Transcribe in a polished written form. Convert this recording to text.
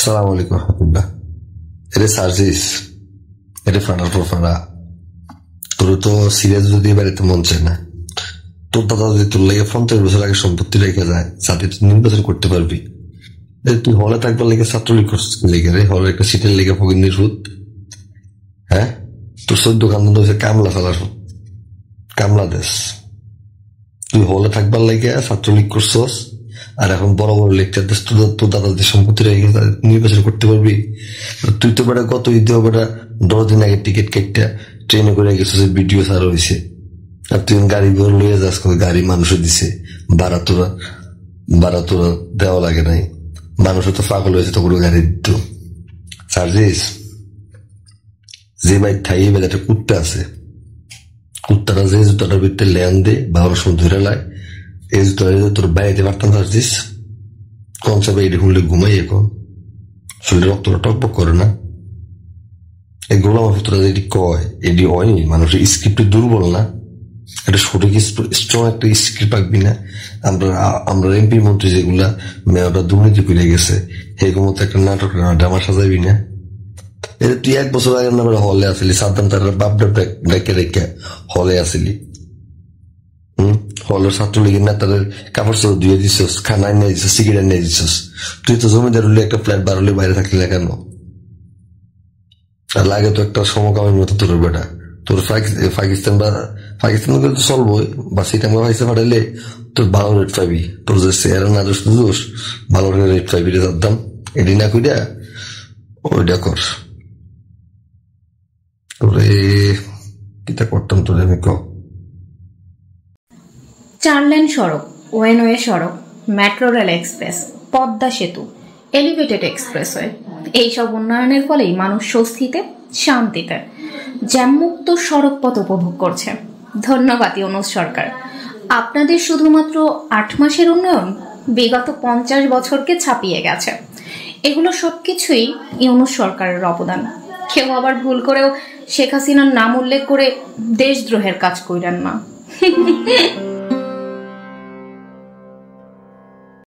আসসালামু আলাইকুম রহমতুল্লাহ। এটা সার্জিস, এটা ফানার পর ফানা। তোর তো সিরিয়াস যদি বাড়িতে মন চায় না, তোর দাদা যদি তোর লেগে 50 বছর আগে সম্পত্তি রেখে যায়, যাতে তুই নির্বাচন করতে পারবি। তুই হলে থাকবার লেগে ছাত্রলীগ লেগে রে, হলে একটা সিটের লেগে ফকির ফুট। হ্যাঁ, তোর 14 খান হচ্ছে কামলা ফেলার কামলা দেশ। তুই হলে থাকবার লেগে ছাত্রলীগ করছস, আর এখন বড় বড় লেকচার দেশ। তোর দাদা যে সম্পত্তি রেখে নির্বাচন করতে পারবি? তুই তো বেটা গত ঈদেও বেটা 10 দিন আগে টিকিট কেটে ট্রেনে করে গেছিস, ভিডিও সার হয়েছে। আর তুই গাড়ি ঘর লইয়া যাস, গাড়ি মানুষে দিছে, ভাড়া তোরা দেওয়া লাগে নাই। মানুষও তো পাগল হয়েছে, তো কোনো গাড়ি দিত। সার্জিস, যে ভাই ঠাই বেলাটা কুত্তা আছে, কুত্তারা যে জুতাটার ভিতরে লেন দে বা অনেক সময় ধরে লায়, এই জুতা তোর বাইরে পারতাম। সার্জিস, কোন সব এটি শুনলে ঘুমাই, এখন শরীরে রক্তটা টকবক করে না। এগুলো আমার তোরা যেটি কয়, এটি হয় মানুষের স্ক্রিপ্ট দুর্বল না, একটা সঠিক স্ট্রং একটা স্ক্রিপ্ট পাকবি না। আমরা এমপি মন্ত্রী যেগুলা মেয়রটা দুর্নীতি করে গেছে, সেরকম মতো একটা নাটক ড্রামা সাজাবি না। এটা তুই 1 বছর আগে না হলে আসিলি, সাদ্দাম তার বাপটা ডেকে রেখে হলে আসিলি। হলের ছাত্রলীগের নেতাদের কাপড় চোপড় ধুয়ে দিছস, খানা নিয়ে দিছস, সিগারেট নিয়ে দিছস। তুই তো জমিদার হলে একটা ফ্ল্যাট বার হলে বাইরে থাকলি না কেন? আর লাগে তো একটা সমকামের মতো তোর বেটা। তোর পাকিস্তান গেলে তো চলবোই, বা সিটাম পাকিস্তান পাঠাইলে তোর ভালো রেট পাবি। তোর যে চেয়ারের না দোষ ভালো রেট পাবি রে দাম। এটি না কইরা ওইটা কর। তোরে কিটা করতাম তোরে আমি ক। 4 লেন সড়ক, ওয়েনওয়ে সড়ক, মেট্রো রেল এক্সপ্রেস, পদ্মা সেতু, এলিভেটেড এক্সপ্রেসওয়ে, এইসব উন্নয়নের ফলেই মানুষ স্বস্তিতে শান্তিতে জ্যামমুক্ত সড়ক পথ উপভোগ করছে। ধন্যবাদ ইউনূস সরকার। আপনাদের শুধুমাত্র 8 মাসের উন্নয়ন বিগত 50 বছরকে ছাপিয়ে গেছে। এগুলো সবকিছুই ইউনূস সরকারের অবদান। কেউ আবার ভুল করেও শেখ হাসিনার নাম উল্লেখ করে দেশদ্রোহের কাজ কইরেন না।